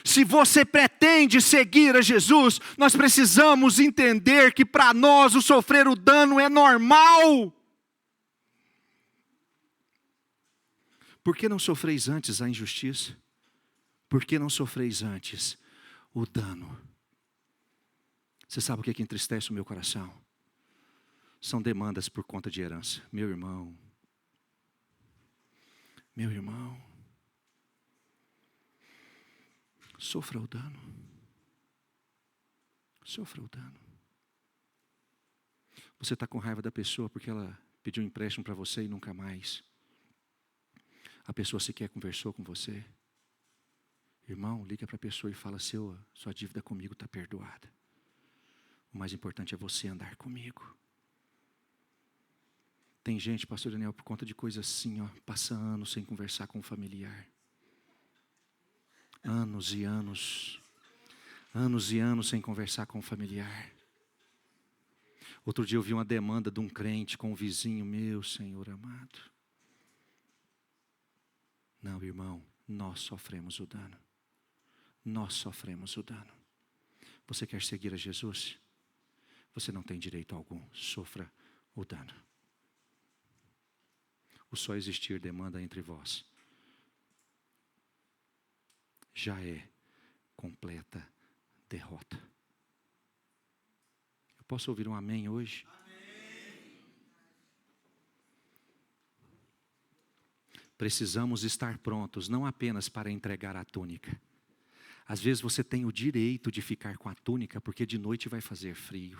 Se você pretende seguir a Jesus, nós precisamos entender que para nós o sofrer o dano é normal. Por que não sofreis antes a injustiça? Por que não sofreis antes o dano? Você sabe o que entristece o meu coração? são demandas por conta de herança. Meu irmão, sofra o dano. Sofra o dano. Você está com raiva da pessoa porque ela pediu um empréstimo para você e nunca mais. A pessoa sequer conversou com você. Irmão, liga para a pessoa e fala, sua dívida comigo está perdoada. O mais importante é você andar comigo. Tem gente, pastor Daniel, por conta de coisas assim, passa anos sem conversar com o familiar. Anos e anos sem conversar com o familiar. Outro dia eu vi uma demanda de um crente com um vizinho, meu Senhor amado. Não, irmão, nós sofremos o dano. Nós sofremos o dano. Você quer seguir a Jesus? Você não tem direito algum, sofra o dano. O só existir demanda entre vós já é completa derrota. Eu posso ouvir um amém hoje? Amém. Precisamos estar prontos, não apenas para entregar a túnica. Às vezes você tem o direito de ficar com a túnica, porque de noite vai fazer frio.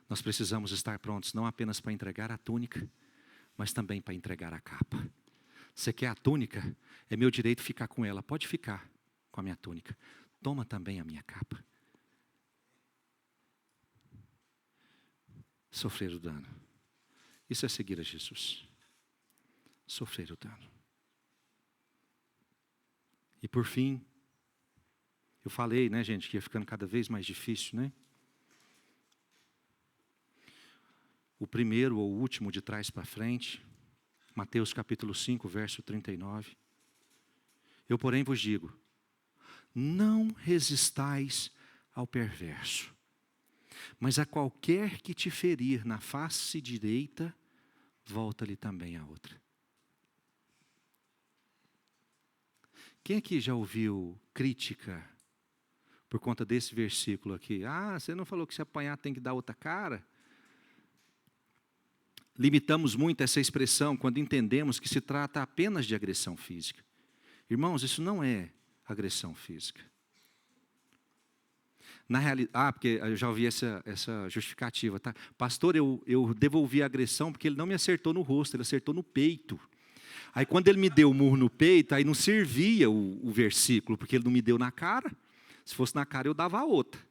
Nós precisamos estar prontos, não apenas para entregar a túnica, mas também para entregar a capa. Você quer a túnica? É meu direito ficar com ela. Pode ficar com a minha túnica. Toma também a minha capa. Sofrer o dano. Isso é seguir a Jesus. Sofrer o dano. E por fim, eu falei, né, gente, que ia ficando cada vez mais difícil, né? O primeiro ou o último de trás para frente, Mateus capítulo 5, verso 39. Eu, porém, vos digo, não resistais ao perverso, mas a qualquer que te ferir na face direita, volta-lhe também a outra. Quem aqui já ouviu crítica por conta desse versículo aqui? Você não falou que se apanhar tem que dar outra cara? Limitamos muito essa expressão quando entendemos que se trata apenas de agressão física. Irmãos, isso não é agressão física. Na realidade, porque eu já ouvi essa justificativa, tá? Pastor, eu devolvi a agressão porque ele não me acertou no rosto, ele acertou no peito. Aí quando ele me deu o murro no peito, aí não servia o versículo, porque ele não me deu na cara. Se fosse na cara, eu dava a outra.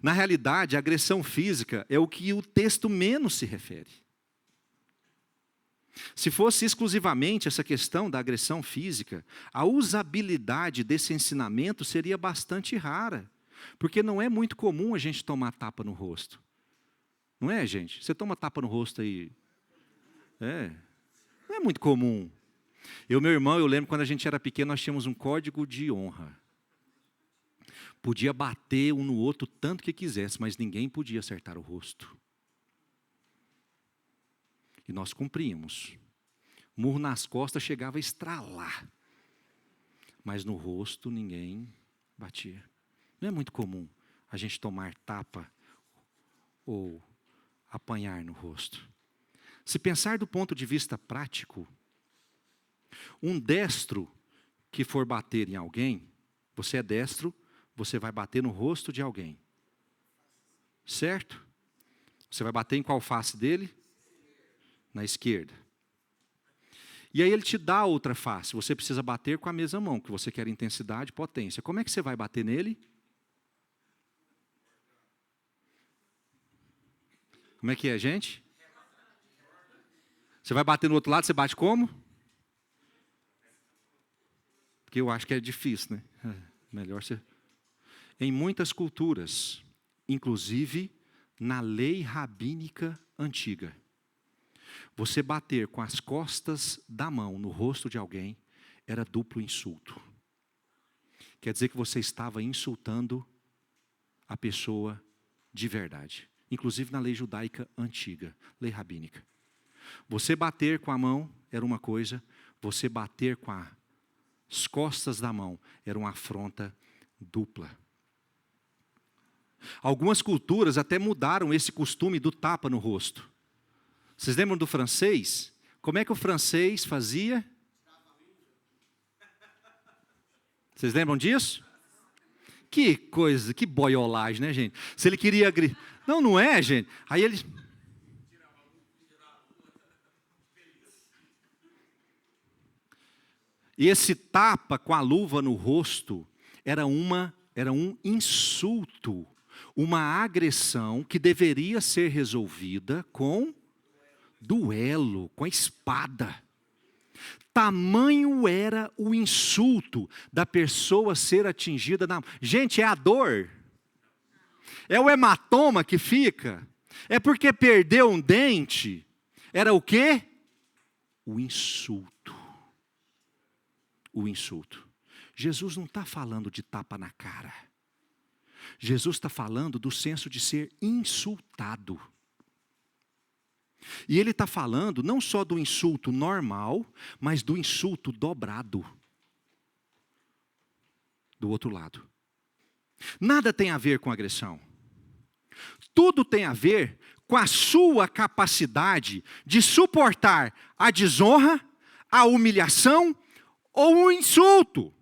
Na realidade, a agressão física é o que o texto menos se refere. Se fosse exclusivamente essa questão da agressão física, a usabilidade desse ensinamento seria bastante rara. Porque não é muito comum a gente tomar tapa no rosto. Não é, gente? Você toma tapa no rosto aí. Não é muito comum. Meu irmão, eu lembro quando a gente era pequeno, nós tínhamos um código de honra. Podia bater um no outro tanto que quisesse, mas ninguém podia acertar o rosto. E nós cumpríamos. Murro nas costas chegava a estralar. Mas no rosto ninguém batia. Não é muito comum a gente tomar tapa ou apanhar no rosto. Se pensar do ponto de vista prático, um destro que for bater em alguém, você é destro, você vai bater no rosto de alguém. Certo? Você vai bater em qual face dele? Na esquerda. E aí ele te dá a outra face. Você precisa bater com a mesma mão, que você quer intensidade, potência. Como é que você vai bater nele? Como é que é, gente? Você vai bater no outro lado, você bate como? Porque eu acho que é difícil, né? Melhor você... Em muitas culturas, inclusive na lei rabínica antiga, você bater com as costas da mão no rosto de alguém era duplo insulto. Quer dizer que você estava insultando a pessoa de verdade. Inclusive na lei judaica antiga, lei rabínica. Você bater com a mão era uma coisa, você bater com as costas da mão era uma afronta dupla. Algumas culturas até mudaram esse costume do tapa no rosto. Vocês lembram do francês? Como é que o francês fazia? Vocês lembram disso? Que coisa, que boiolagem, né, gente? Se ele queria gritar... Não, não é, gente. Aí ele... E esse tapa com a luva no rosto era um insulto, uma agressão que deveria ser resolvida com duelo, com a espada. Tamanho era o insulto da pessoa ser atingida na... Gente, é a dor. É o hematoma que fica. É porque perdeu um dente. Era o quê? O insulto. O insulto. Jesus não está falando de tapa na cara. Jesus está falando do senso de ser insultado. E ele está falando não só do insulto normal, mas do insulto dobrado. Do outro lado. Nada tem a ver com agressão. Tudo tem a ver com a sua capacidade de suportar a desonra, a humilhação ou o insulto.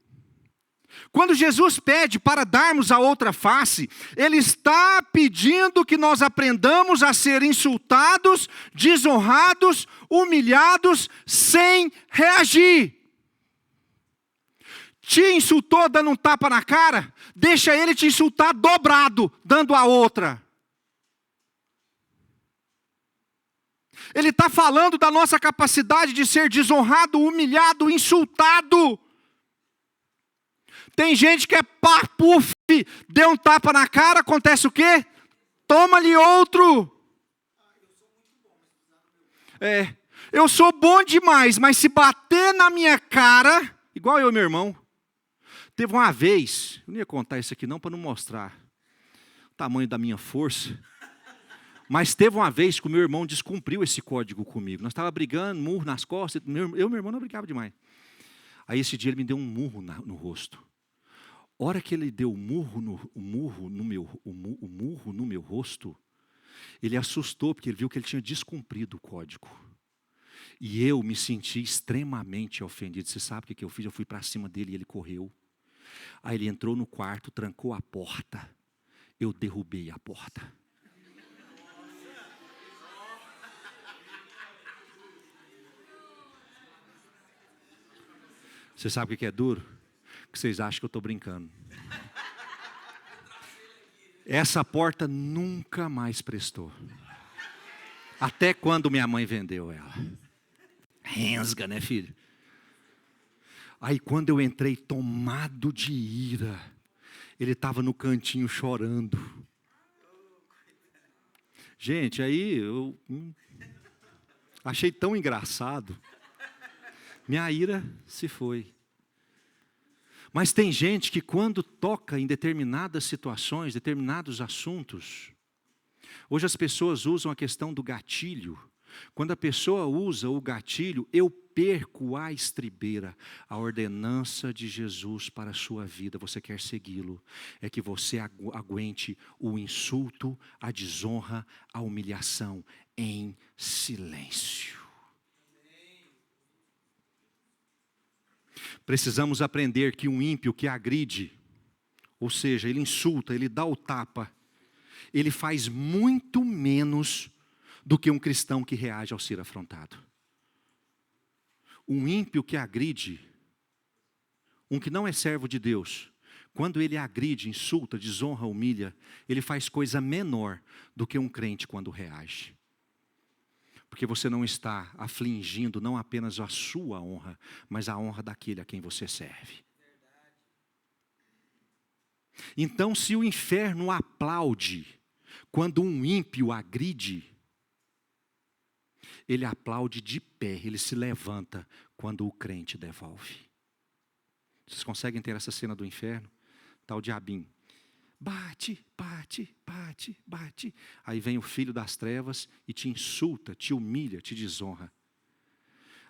Quando Jesus pede para darmos a outra face, Ele está pedindo que nós aprendamos a ser insultados, desonrados, humilhados, sem reagir. Te insultou dando um tapa na cara? Deixa ele te insultar dobrado, dando a outra. Ele está falando da nossa capacidade de ser desonrado, humilhado, insultado. Tem gente que é puf, deu um tapa na cara, acontece o quê? Toma-lhe outro. Eu sou bom demais, mas se bater na minha cara, igual eu e meu irmão. Teve uma vez, eu não ia contar isso aqui não para não mostrar o tamanho da minha força. Mas teve uma vez que o meu irmão descumpriu esse código comigo. Nós estávamos brigando, murro nas costas. Eu e meu irmão não brigava demais. Aí esse dia ele me deu um murro no rosto. A hora que ele deu o murro no meu rosto, ele assustou, porque ele viu que ele tinha descumprido o código. E eu me senti extremamente ofendido. Você sabe o que eu fiz? Eu fui para cima dele e ele correu. Aí ele entrou no quarto, trancou a porta. Eu derrubei a porta. Você sabe o que é duro? Que vocês acham que eu estou brincando. Essa porta nunca mais prestou. Até quando minha mãe vendeu ela. Rensga, né, filho? Aí quando eu entrei tomado de ira, ele estava no cantinho chorando. Gente, aí eu achei tão engraçado. Minha ira se foi. Mas tem gente que quando toca em determinadas situações, determinados assuntos, hoje as pessoas usam a questão do gatilho. Quando a pessoa usa o gatilho, eu perco a estribeira. A ordenança de Jesus para a sua vida, você quer segui-lo, é que você aguente o insulto, a desonra, a humilhação em silêncio. Precisamos aprender que um ímpio que agride, ou seja, ele insulta, ele dá o tapa, ele faz muito menos do que um cristão que reage ao ser afrontado. Um ímpio que agride, um que não é servo de Deus, quando ele agride, insulta, desonra, humilha, ele faz coisa menor do que um crente quando reage. Porque você não está afligindo não apenas a sua honra, mas a honra daquele a quem você serve. Então, se o inferno aplaude quando um ímpio agride, ele aplaude de pé, ele se levanta quando o crente devolve. Vocês conseguem ter essa cena do inferno? Está o diabinho. Bate, bate, bate, bate. Aí vem o filho das trevas e te insulta, te humilha, te desonra.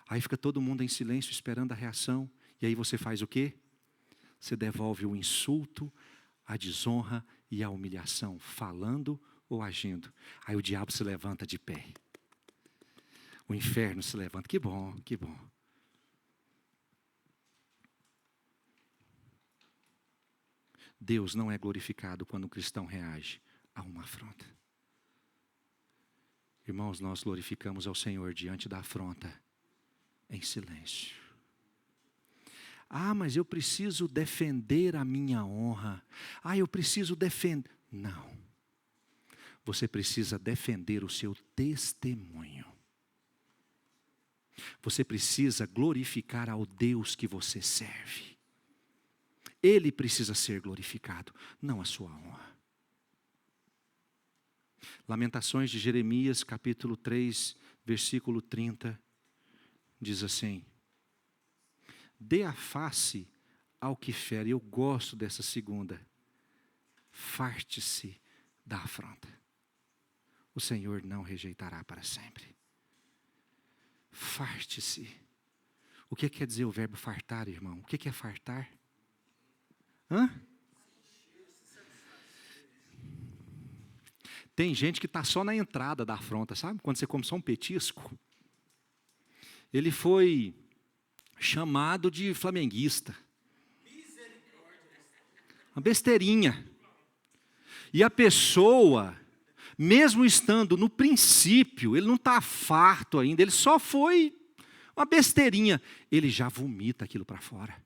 Aí fica todo mundo em silêncio esperando a reação. E aí você faz o quê? Você devolve o insulto, a desonra e a humilhação, falando ou agindo. Aí o diabo se levanta de pé. O inferno se levanta. Que bom, que bom. Deus não é glorificado quando o cristão reage a uma afronta. Irmãos, nós glorificamos ao Senhor diante da afronta, em silêncio. Ah, mas eu preciso defender a minha honra. Ah, eu preciso defender. Não. Você precisa defender o seu testemunho. Você precisa glorificar ao Deus que você serve. Ele precisa ser glorificado, não a sua honra. Lamentações de Jeremias, capítulo 3, versículo 30, diz assim: dê a face ao que fere. Eu gosto dessa segunda. Farte-se da afronta. O Senhor não rejeitará para sempre. Farte-se. O que quer dizer o verbo fartar, irmão? O que é fartar? Hã? Tem gente que está só na entrada da afronta, sabe? Quando você come só um petisco. Ele foi chamado de flamenguista. Uma besteirinha. E a pessoa, mesmo estando no princípio, ele não está farto ainda, ele só foi uma besteirinha. Ele já vomita aquilo para fora.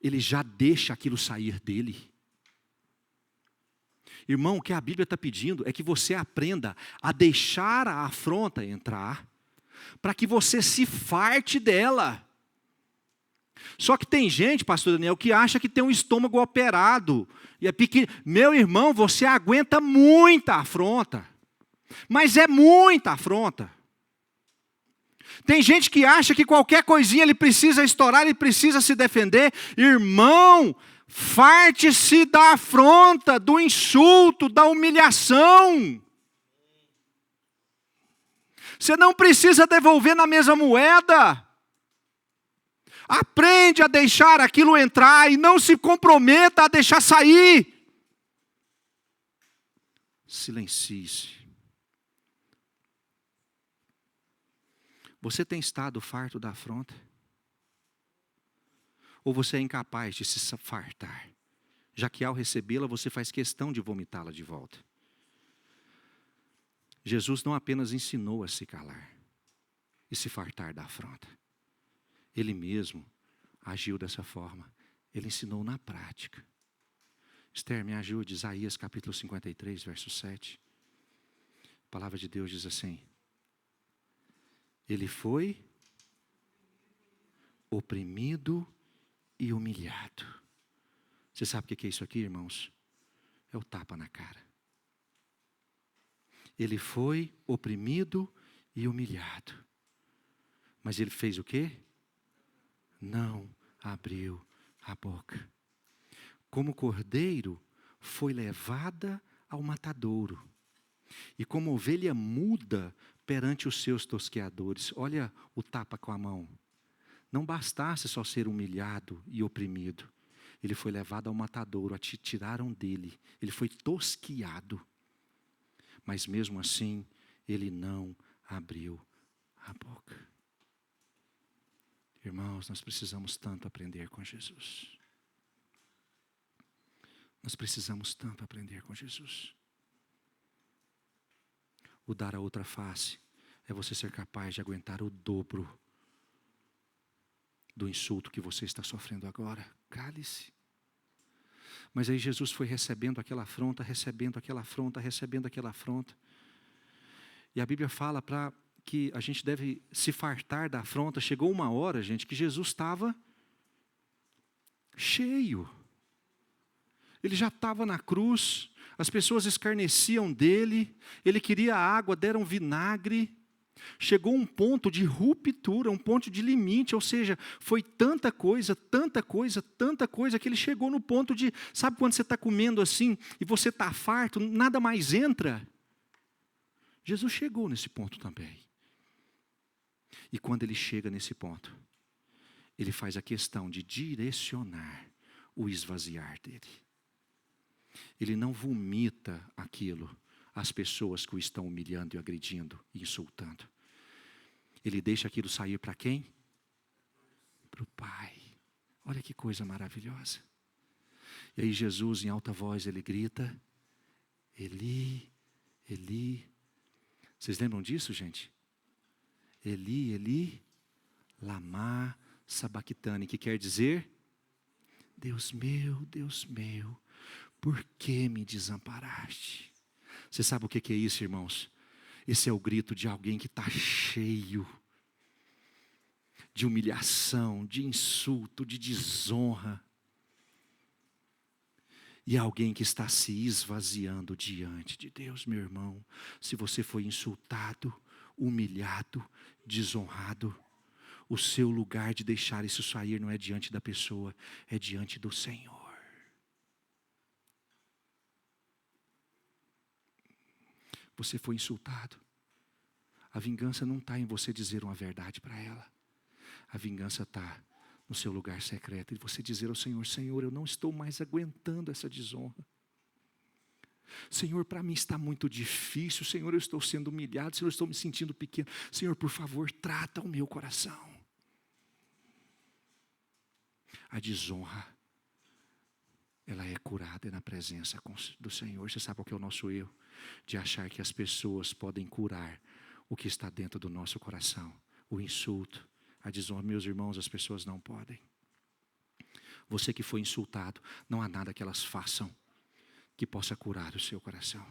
Ele já deixa aquilo sair dele. Irmão, o que a Bíblia está pedindo é que você aprenda a deixar a afronta entrar, para que você se farte dela. Só que tem gente, pastor Daniel, que acha que tem um estômago operado, e é pequeno. Meu irmão, você aguenta muita afronta, mas é muita afronta. Tem gente que acha que qualquer coisinha ele precisa estourar, ele precisa se defender. Irmão, farte-se da afronta, do insulto, da humilhação. Você não precisa devolver na mesma moeda. Aprende a deixar aquilo entrar e não se comprometa a deixar sair. Silencie-se. Você tem estado farto da afronta? Ou você é incapaz de se fartar? Já que ao recebê-la você faz questão de vomitá-la de volta. Jesus não apenas ensinou a se calar e se fartar da afronta. Ele mesmo agiu dessa forma. Ele ensinou na prática. Esther, me ajude, Isaías capítulo 53, verso 7. A palavra de Deus diz assim: ele foi oprimido e humilhado. Você sabe o que é isso aqui, irmãos? É o tapa na cara. Ele foi oprimido e humilhado. Mas ele fez o quê? Não abriu a boca. Como cordeiro, foi levada ao matadouro. E como ovelha muda perante os seus tosqueadores. Olha o tapa com a mão. Não bastasse só ser humilhado e oprimido. Ele foi levado ao matadouro, tiraram dele. Ele foi tosqueado. Mas mesmo assim, ele não abriu a boca. Irmãos, nós precisamos tanto aprender com Jesus. Nós precisamos tanto aprender com Jesus. O dar a outra face é você ser capaz de aguentar o dobro do insulto que você está sofrendo agora. Cale-se. Mas aí Jesus foi recebendo aquela afronta, recebendo aquela afronta, recebendo aquela afronta. E a Bíblia fala para que a gente deve se fartar da afronta. Chegou uma hora, gente, que Jesus estava cheio. Ele já estava na cruz, as pessoas escarneciam dele, ele queria água, deram vinagre. Chegou um ponto de ruptura, um ponto de limite, ou seja, foi tanta coisa, tanta coisa, tanta coisa, que ele chegou no ponto de, sabe quando você está comendo assim, e você está farto, nada mais entra? Jesus chegou nesse ponto também. E quando ele chega nesse ponto, ele faz a questão de direcionar o esvaziar dele. Ele não vomita aquilo às pessoas que o estão humilhando e agredindo e insultando. Ele deixa aquilo sair para quem? Para o Pai. Olha que coisa maravilhosa. E aí Jesus, em alta voz, ele grita: Eli, Eli. Vocês lembram disso, gente? Eli, Eli, lama sabachthani, que quer dizer: Deus meu, por que me desamparaste? Você sabe o que é isso, irmãos? Esse é o grito de alguém que está cheio de humilhação, de insulto, de desonra. E alguém que está se esvaziando diante de Deus, meu irmão. Se você foi insultado, humilhado, desonrado, o seu lugar de deixar isso sair não é diante da pessoa, é diante do Senhor. Você foi insultado. A vingança não está em você dizer uma verdade para ela. A vingança está no seu lugar secreto, e você dizer ao Senhor: Senhor, eu não estou mais aguentando essa desonra. Senhor, para mim está muito difícil. Senhor, eu estou sendo humilhado. Senhor, eu estou me sentindo pequeno. Senhor, por favor, trata o meu coração. A desonra, ela é curada na presença do Senhor. Você sabe qual que é o nosso erro? De achar que as pessoas podem curar o que está dentro do nosso coração. O insulto, a desonra. Meus irmãos, as pessoas não podem. Você que foi insultado, não há nada que elas façam que possa curar o seu coração.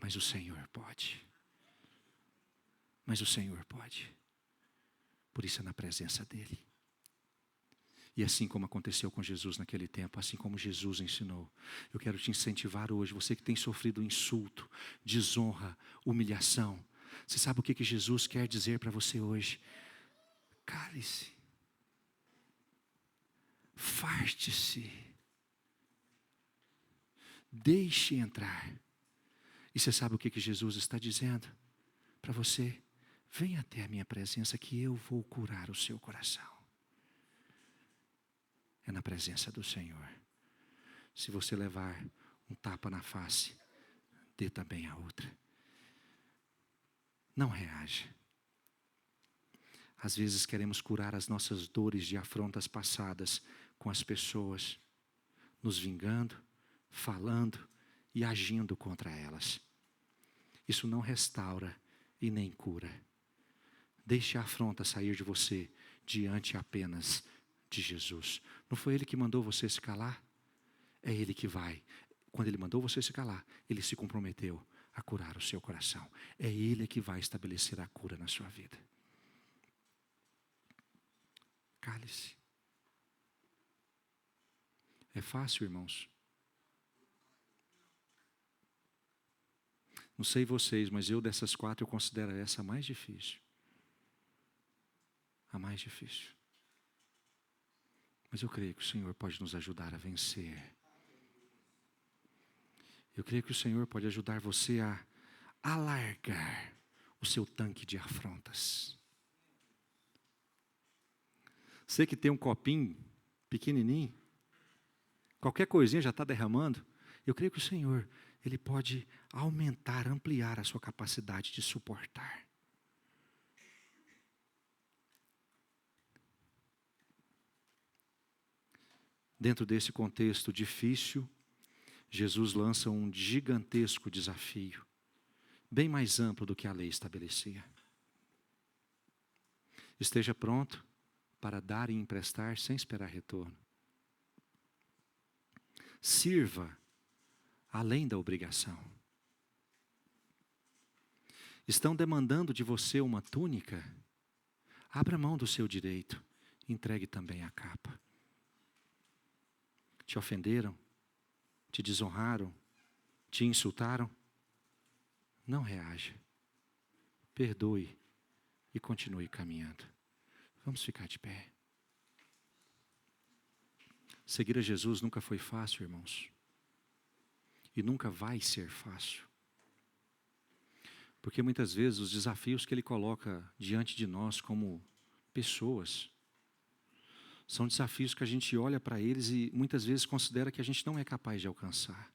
Mas o Senhor pode. Mas o Senhor pode. Por isso é na presença dEle. E assim como aconteceu com Jesus naquele tempo, assim como Jesus ensinou, eu quero te incentivar hoje, você que tem sofrido insulto, desonra, humilhação. Você sabe o que Jesus quer dizer para você hoje? Cale-se. Farte-se. Deixe entrar. E você sabe o que Jesus está dizendo para você? Venha até a minha presença que eu vou curar o seu coração. É na presença do Senhor. Se você levar um tapa na face, dê também a outra. Não reaja. Às vezes queremos curar as nossas dores de afrontas passadas com as pessoas, nos vingando, falando e agindo contra elas. Isso não restaura e nem cura. Deixe a afronta sair de você diante apenas de Jesus. Não foi Ele que mandou você se calar? É Ele que vai. Quando Ele mandou você se calar, Ele se comprometeu a curar o seu coração. É Ele que vai estabelecer a cura na sua vida. Cale-se. É fácil, irmãos? Não sei vocês, mas eu dessas 4 eu considero essa a mais difícil. A mais difícil. Mas eu creio que o Senhor pode nos ajudar a vencer. Eu creio que o Senhor pode ajudar você a alargar o seu tanque de afrontas. Você que tem um copinho pequenininho, qualquer coisinha já está derramando. Eu creio que o Senhor, Ele pode aumentar, ampliar a sua capacidade de suportar. Dentro desse contexto difícil, Jesus lança um gigantesco desafio, bem mais amplo do que a lei estabelecia. Esteja pronto para dar e emprestar sem esperar retorno. Sirva além da obrigação. Estão demandando de você uma túnica? Abra mão do seu direito, entregue também a capa. Te ofenderam? Te desonraram? Te insultaram? Não reaja. Perdoe e continue caminhando. Vamos ficar de pé. Seguir a Jesus nunca foi fácil, irmãos. E nunca vai ser fácil. Porque muitas vezes os desafios que Ele coloca diante de nós como pessoas, são desafios que a gente olha para eles e muitas vezes considera que a gente não é capaz de alcançar.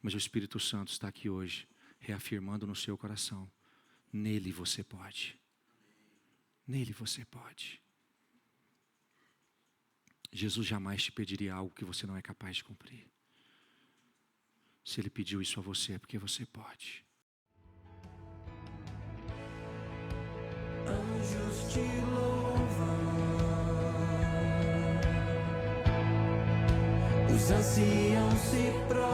Mas o Espírito Santo está aqui hoje, reafirmando no seu coração: nele você pode. Nele você pode. Jesus jamais te pediria algo que você não é capaz de cumprir. Se Ele pediu isso a você, é porque você pode. Anjos te louvam, os anciãos se prostram.